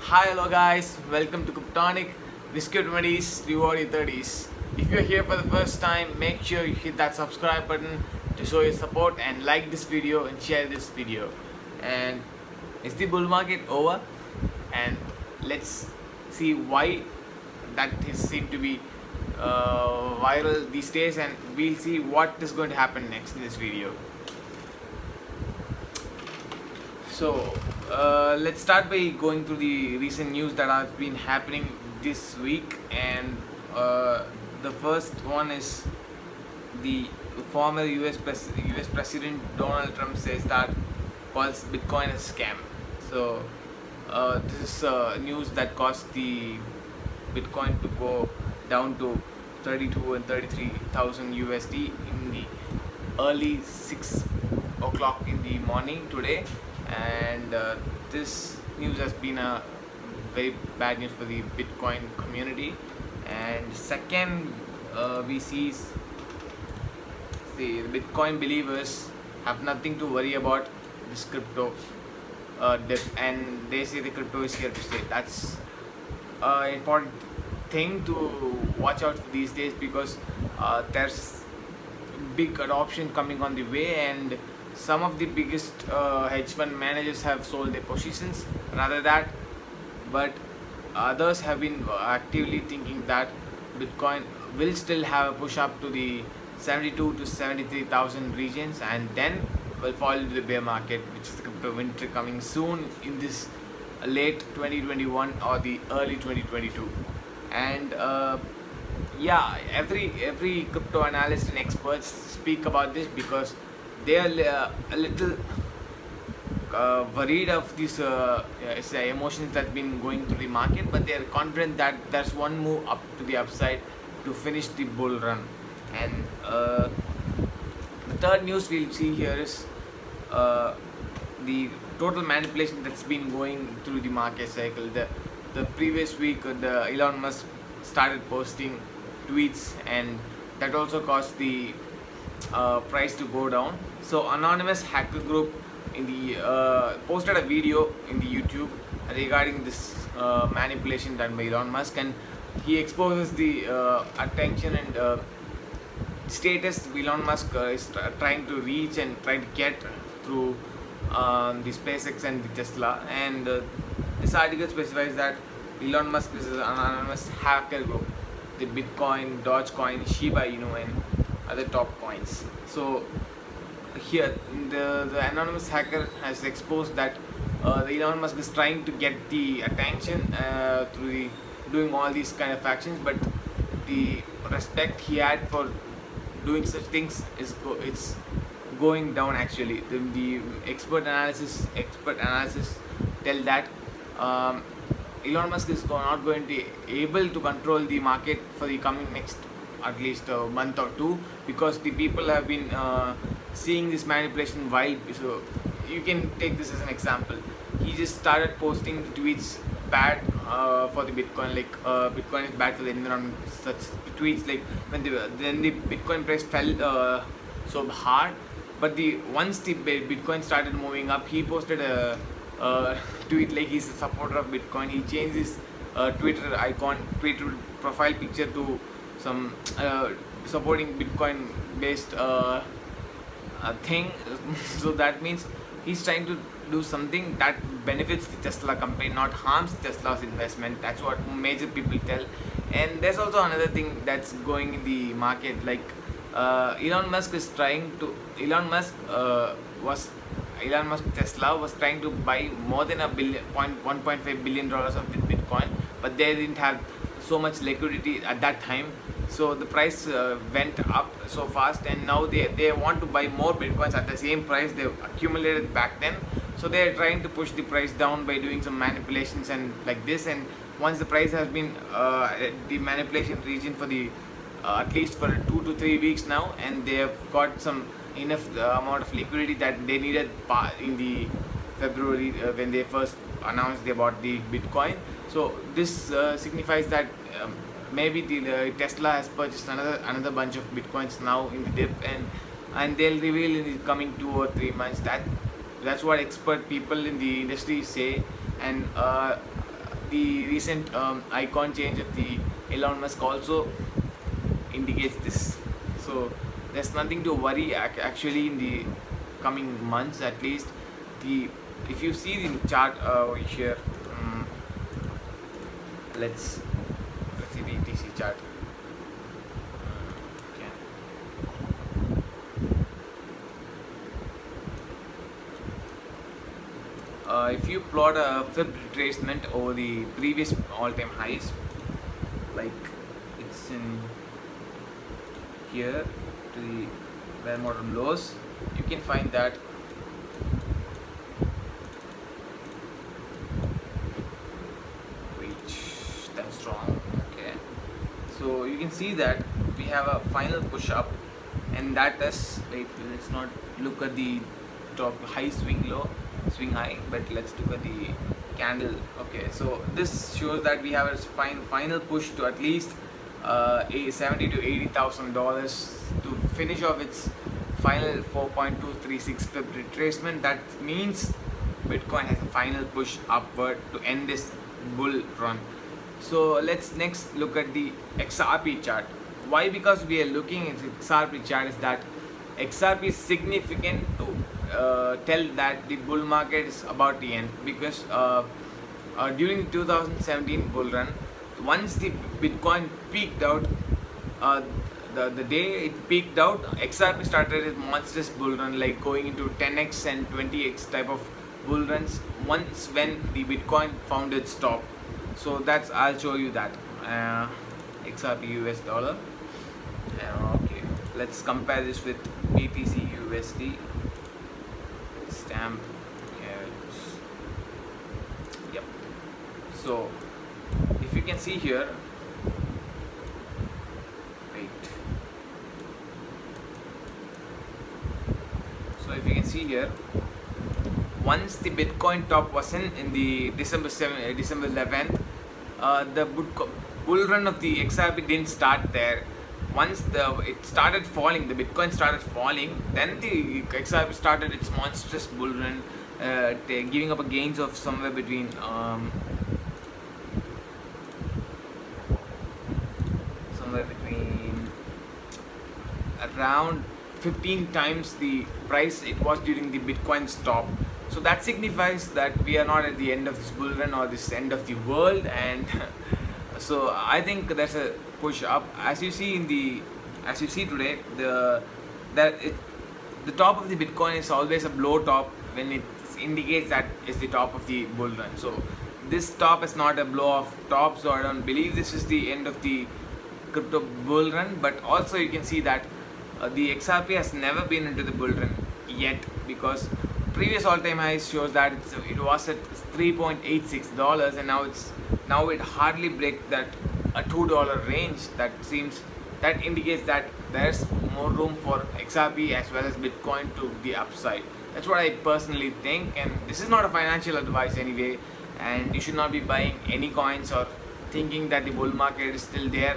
Hi, hello guys, welcome to Kryptonic Biscuit Remedies Reward Your 30s. If you're here for the first time, make sure you hit that subscribe button to show your support and like this video and share this video. And is the bull market over? And let's see why that is seem to be viral these days, and we'll see what is going to happen next in this video. So let's start by going through the recent news that have been happening this week, and the first one is the former US President Donald Trump says that calls Bitcoin a scam. So this is news that caused the Bitcoin to go down to 32 and 33,000 USD in the early 6 o'clock in the morning today, and this news has been a very bad news for the Bitcoin community. And second, we see the Bitcoin believers have nothing to worry about this crypto dip, and they say the crypto is here to stay. That's an important thing to watch out for these days, because there's big adoption coming on the way, and some of the biggest hedge fund managers have sold their positions rather that, but others have been actively thinking that Bitcoin will still have a push up to the 72 to 73,000 regions, and then will fall into the bear market, which is the crypto winter coming soon in this late 2021 or the early 2022. And yeah, every crypto analyst and experts speak about this because they are a little worried of these emotions that have been going through the market, but they are confident that there's one move up to the upside to finish the bull run. And the third news we'll see here is the total manipulation that's been going through the market cycle. The previous week, the Elon Musk started posting tweets, and that also caused the price to go down. So anonymous hacker group in the posted a video in the YouTube regarding this manipulation done by Elon Musk, and he exposes the attention and status Elon Musk is trying to reach and trying to get through the SpaceX and the Tesla. And this article specifies that Elon Musk is an anonymous hacker group, the Bitcoin, Dogecoin, Shiba Inu, and other top coins. So here the anonymous hacker has exposed that the Elon Musk is trying to get the attention through the doing all these kind of actions, but the respect he had for doing such things is it's going down actually. The expert analysis tell that Elon Musk is not going to be able to control the market for the coming next at least a month or two, because the people have been seeing this manipulation while. So you can take this as an example. He just started posting the tweets bad for the Bitcoin, like Bitcoin is bad for the environment, such tweets like then the Bitcoin price fell so hard. But once the Bitcoin started moving up, he posted a tweet like he's a supporter of Bitcoin. He changed his Twitter profile picture to some supporting Bitcoin based thing. So that means he's trying to do something that benefits the Tesla company, not harms Tesla's investment. That's what major people tell. And there's also another thing that's going in the market, like Elon Musk is trying to Elon Musk Tesla was trying to buy more than $1.5 billion of Bitcoin, but they didn't have so much liquidity at that time. So the price went up so fast, and now they want to buy more Bitcoins at the same price they accumulated back then. So they are trying to push the price down by doing some manipulations and like this. And once the price has been the manipulation region for the at least for 2 to 3 weeks now, and they have got some enough amount of liquidity that they needed in the February when they first announced about the Bitcoin. So this signifies that maybe the Tesla has purchased another bunch of Bitcoins now in the dip, and they'll reveal in the coming 2 or 3 months. That's what expert people in the industry say. And the recent icon change of the Elon Musk also indicates this. So there's nothing to worry actually in the coming months at least. The If you see the chart over here, let's see the BTC chart. Okay. If you plot a flip retracement over the previous all-time highs, like it's in here to the bare bottom lows, you can find that that's wrong. Okay, so you can see that we have a final push up, and that is, wait, let's not look at the top high swing high, but let's look at the candle. Okay, so this shows that we have a final push to at least $70,000 to $80,000 to finish off its final 4.236 flip retracement. That means Bitcoin has a final push upward to end this bull run. So let's next look at the XRP chart. Why? Because we are looking at the XRP chart is that XRP is significant to tell that the bull market is about to end, because during the 2017 bull run, once the Bitcoin peaked out, the day it peaked out, XRP started its monstrous bull run, like going into 10x and 20x type of bull runs once when the Bitcoin found its top. So that's, I'll show you that XRP US dollar. Okay, let's compare this with BTC USD. Stamp. Yep. So if you can see here, wait. So if you can see here, once the Bitcoin top was in the December 11th, the bull run of the XRP didn't start there. Once it started falling, the Bitcoin started falling, then the XRP started its monstrous bull run, giving up a gains of somewhere between around 15 times the price it was during the Bitcoin's top. So that signifies that we are not at the end of this bull run or this end of the world, and so I think there's a push up. As you see today, the top of the Bitcoin is always a blow top when it indicates that it's the top of the bull run. So this top is not a blow off top, so I don't believe this is the end of the crypto bull run. But also you can see that the XRP has never been into the bull run yet, because previous all-time highs shows that it was at $3.86, and now it hardly break that a $2 range. That indicates that there's more room for XRP as well as Bitcoin to the upside. That's what I personally think, and this is not a financial advice anyway, and you should not be buying any coins or thinking that the bull market is still there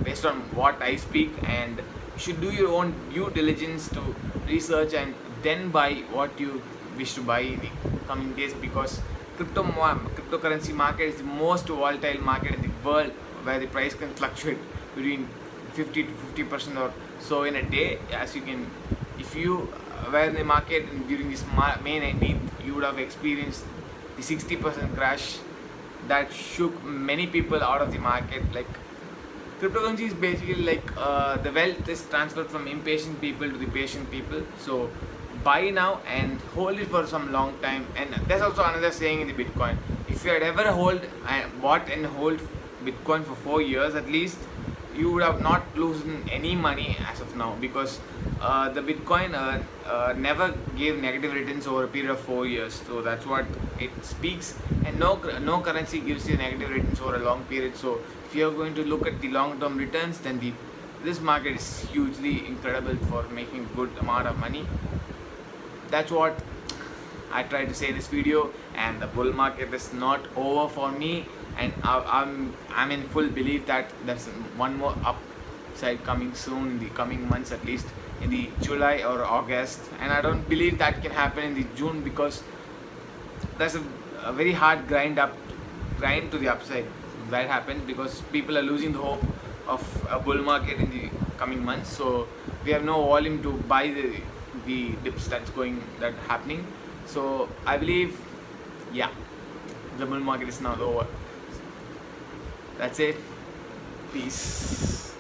based on what I speak. And you should do your own due diligence to research and then buy what you wish to buy in the coming days, because cryptocurrency market is the most volatile market in the world, where the price can fluctuate between 50 to 50% or so in a day. As you can, if you were in the market during this May 19th, you would have experienced the 60% crash that shook many people out of the market. Like, cryptocurrency is basically like the wealth is transferred from impatient people to the patient people. So buy now and hold it for some long time. And there's also another saying in the Bitcoin: if you had ever bought and hold Bitcoin for 4 years at least, you would have not losing any money as of now, because the Bitcoin never gave negative returns over a period of 4 years. So that's what it speaks, and no currency gives you negative returns over a long period. So if you are going to look at the long-term returns, then this market is hugely incredible for making good amount of money. That's what I tried to say in this video, and the bull market is not over for me, and I'm in full belief that there's one more upside coming soon in the coming months, at least in the July or August. And I don't believe that can happen in the June, because there's a very hard grind up grind to the upside. That happens because people are losing the hope of a bull market in the coming months. So we have no volume to buy the dips that happening. So I believe, yeah, the bull market is now over. That's it. Peace.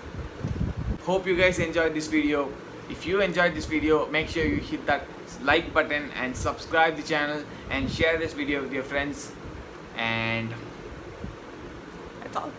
Hope you guys enjoyed this video. If you enjoyed this video, make sure you hit that like button and subscribe the channel and share this video with your friends. And that's all.